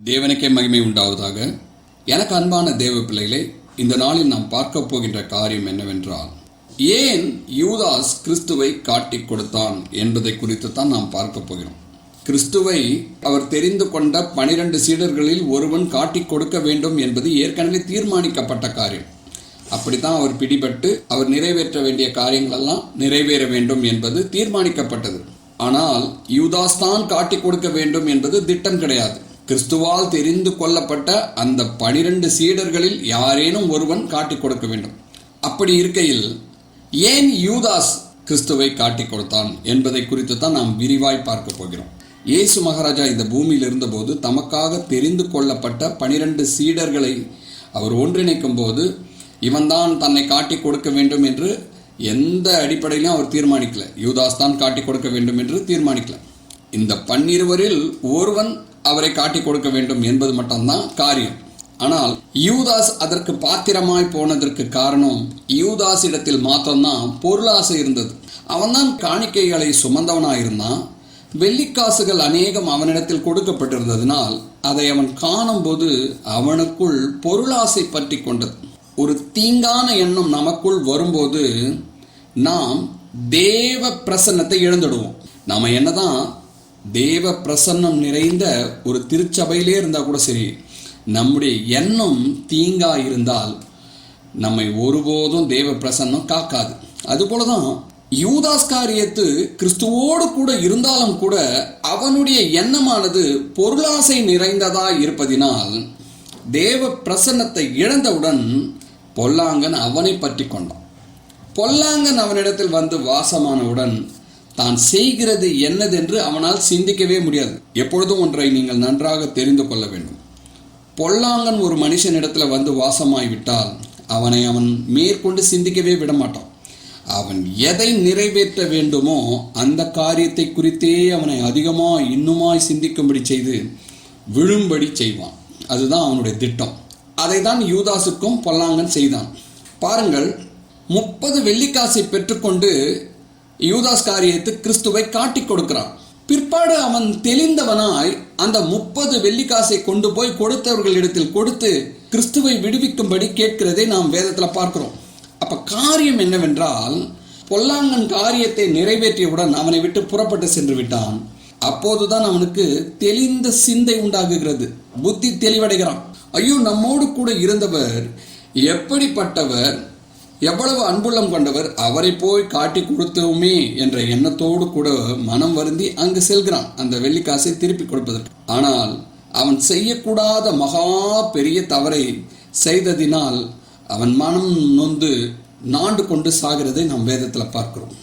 தேவனுக்கே மகிமை உண்டாவதாக. எனக்கு அன்பான தேவ பிள்ளைகளே, இந்த நாளில் நாம் பார்க்க போகின்ற காரியம் என்னவென்றால், ஏன் யூதாஸ் கிறிஸ்துவை காட்டிக் கொடுத்தான் என்பதை குறித்து தான் நாம் பார்க்க போகிறோம். கிறிஸ்துவை அவர் தெரிந்து கொண்ட 12 சீடர்களில் ஒருவன் காட்டிக் கொடுக்க வேண்டும் என்பது ஏற்கனவே தீர்மானிக்கப்பட்ட காரியம். அப்படித்தான் அவர் பிடிபட்டு அவர் நிறைவேற்ற வேண்டிய காரியங்களெல்லாம் நிறைவேற வேண்டும் என்பது தீர்மானிக்கப்பட்டது. ஆனால் யூதாஸ் தான் காட்டிக் கொடுக்க வேண்டும் என்பது திட்டம் கிடையாது. கிறிஸ்துவால் தெரிந்து கொள்ளப்பட்ட அந்த 12 சீடர்களில் யாரேனும் ஒருவன் காட்டிக் கொடுக்க வேண்டும். அப்படி இருக்கையில் ஏன் யூதாஸ் கிறிஸ்துவை காட்டிக் கொடுத்தான் என்பதை குறித்து தான் நாம் விரிவாய் பார்க்க போகிறோம். இயேசு மகாராஜா இந்த பூமியில் இருந்தபோது தமக்காக தெரிந்து கொள்ளப்பட்ட 12 சீடர்களை அவர் ஒன்றிணைக்கும் போது இவன்தான் தன்னை காட்டிக் கொடுக்க வேண்டும் என்று எந்த அடிப்படையிலும் அவர் தீர்மானிக்கல. யூதாஸ் தான் காட்டிக் கொடுக்க வேண்டும் என்று தீர்மானிக்கல. இந்த 12 ஒருவன் அவரை காட்டிக் கொடுக்க வேண்டும் என்பது மட்டும்தான் காரியம். ஆனால் யூதாஸ் அதற்கு பாத்திரமாய் போனதற்கு காரணம், யூதாஸ் இடத்தில் மாத்திரம்தான் பொருளாசை இருந்தது. அவன்தான் காணிக்கைகளை சுமந்தவனாயிருந்தான். வெள்ளிக்காசுகள் அநேகம் அவனிடத்தில் கொடுக்கப்பட்டிருந்ததினால் அதை அவன் காணும் போது அவனுக்குள் பொருளாசை பற்றி கொண்டது. ஒரு தீங்கான எண்ணம் நமக்குள் வரும்போது நாம் தேவ பிரசன்னத்தை இழந்துடுவோம். நாம என்னதான் தேவ பிரசன்னம் நிறைந்த ஒரு திருச்சபையிலே இருந்தால் கூட சரி, நம்முடைய எண்ணம் தீங்கா இருந்தால் நம்மை ஒருபோதும் தேவ பிரசன்னம் காக்காது. அதுபோலதான் யூதாஸ் காரியத்து கிறிஸ்துவோடு கூட இருந்தாலும் கூட அவனுடைய எண்ணமானது பொருளாசை நிறைந்ததா இருப்பதினால் தேவ பிரசன்னத்தை இழந்தவுடன் பொல்லாங்கன் அவனை பற்றி கொண்டான். பொல்லாங்கன் அவனிடத்தில் வந்து வாசமானவுடன் தான் செய்கிறது என்னதென்று அவனால் சிந்திக்கவே முடியாது. எப்பொழுதும் ஒன்றை நீங்கள் நன்றாக தெரிந்து கொள்ள வேண்டும். பொல்லாங்கன் ஒரு மனுஷனிடத்தில் வந்து வாசமாய்விட்டால் அவனை அவன் மேற்கொண்டு சிந்திக்கவே விடமாட்டான். அவன் எதை நிறைவேற்ற வேண்டுமோ அந்த காரியத்தை குறித்தே அவனை அதிகமாய் இன்னுமாய் சிந்திக்கும்படி செய்து விழும்படி செய்வான். அதுதான் அவனுடைய திட்டம். அதை தான் யூதாசுக்கும் பொல்லாங்கன் செய்தான். பாருங்கள், 30 வெள்ளிக்காசை பெற்றுக்கொண்டு யூதாஸ் காரியத்து கிறிஸ்துவை காட்டிக் கொடுக்கிறான். பிற்பாடு அவன் தெளிந்தவனாய் அந்த 30 வெள்ளிக்காசை கொண்டு போய் கொடுத்தவர்களிடத்தில் கொடுத்து கிறிஸ்துவை விடுவிக்கும்படி கேட்கிறதை நாம் வேதத்தில் பார்க்கிறோம். அப்ப காரியம் என்னவென்றால், பொல்லாங்கன் காரியத்தை நிறைவேற்றியவுடன் அவனை விட்டு புறப்பட்டு சென்று விட்டான். அப்போதுதான் அவனுக்கு தெளிந்த சிந்தை உண்டாகுகிறது, புத்தி தெளிவடைகிறான். ஐயோ, நம்மோடு கூட இருந்தவர் எப்படிப்பட்டவர், எவ்வளவு அன்புள்ளம் கொண்டவர், அவரை போய் காட்டி கொடுத்தோமே என்ற எண்ணத்தோடு கூட மனம் வருந்தி அங்கு செல்கிறான் அந்த வெள்ளிக்காசை திருப்பி கொடுப்பதற்கு. ஆனால் அவன் செய்யக்கூடாத மகா பெரிய தவறை செய்ததினால் அவன் மனம் நொந்து நாண்டு கொண்டு சாகிறதை நாம் வேதத்தில் பார்க்கிறோம்.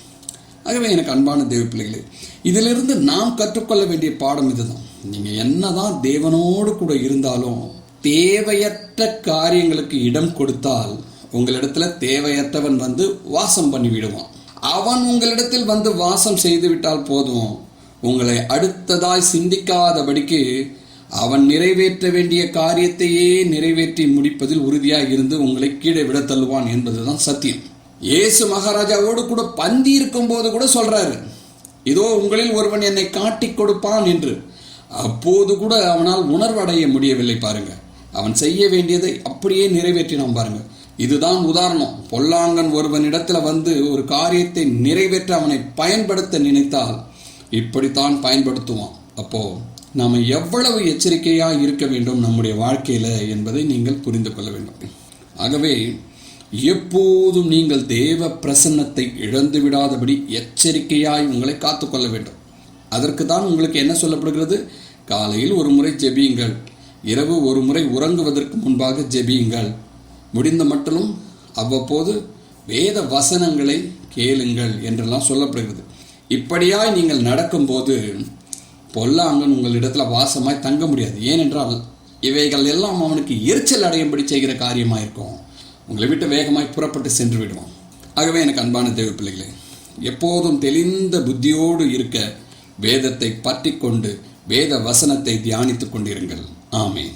ஆகவே எனக்கு அன்பான தேவ பிள்ளைகளே, இதிலிருந்து நாம் கற்றுக்கொள்ள வேண்டிய பாடம் இதுதான். நீங்கள் என்னதான் தேவனோடு கூட இருந்தாலும் தேவையற்ற காரியங்களுக்கு இடம் கொடுத்தால் உங்களிடத்துல தேவையற்றவன் வந்து வாசம் பண்ணி விடுவான். அவன் உங்களிடத்தில் வந்து வாசம் செய்து விட்டால் போதும், உங்களை அடுத்ததாய் சிந்திக்காதபடிக்கு அவன் நிறைவேற்ற வேண்டிய காரியத்தையே நிறைவேற்றி முடிப்பதில் உறுதியாக இருந்து உங்களை கீழே விட தள்ளுவான் என்பதுதான் சத்தியம். இயேசு மகாராஜாவோடு கூட பந்தி இருக்கும் போது கூட சொல்றாரு, இதோ உங்களில் ஒருவன் என்னை காட்டிக் கொடுப்பான் என்று. அப்போது கூட அவனால் உணர்வடைய முடியவில்லை. பாருங்க, அவன் செய்ய வேண்டியதை அப்படியே நிறைவேற்றினான். பாருங்க, இதுதான் உதாரணம். பொல்லாங்கன் ஒருவனிடத்துல வந்து ஒரு காரியத்தை நிறைவேற்ற அவனை பயன்படுத்த நினைத்தால் இப்படித்தான் பயன்படுத்துவான். அப்போ நாம் எவ்வளவு எச்சரிக்கையாக இருக்க வேண்டும் நம்முடைய வாழ்க்கையில என்பதை நீங்கள் புரிந்து கொள்ள வேண்டும். ஆகவே எப்போதும் நீங்கள் தேவ பிரசன்னத்தை இழந்து விடாதபடி எச்சரிக்கையாய் உங்களை காத்துக்கொள்ள வேண்டும். அதற்கு தான் உங்களுக்கு என்ன சொல்லப்படுகிறது? காலையில் ஒரு முறை ஜெபியுங்கள், இரவு ஒரு முறை உறங்குவதற்கு முன்பாக ஜெபியுங்கள், முடிந்த மட்டிலும் அவ்வப்போது வேத வசனங்களை கேளுங்கள் என்றெல்லாம் சொல்லப்படுகிறது. இப்படியாய் நீங்கள் நடக்கும்போது பொல்லாங்கன் உங்களிடத்தில் வாசமாய் தங்க முடியாது. ஏனென்றால் இவைகள் எல்லாம் அவனுக்கு எரிச்சல் அடையும்படி செய்கிற காரியமாக இருக்கும். உங்களை விட்டு வேகமாய் புறப்பட்டு சென்று விடுவான். ஆகவே எனக்கு அன்பான தேவ பிள்ளைகளே, எப்போதும் தெளிந்த புத்தியோடு இருக்க வேதத்தை பற்றி கொண்டு வேத வசனத்தை தியானித்துக் கொண்டிருங்கள். ஆமென்.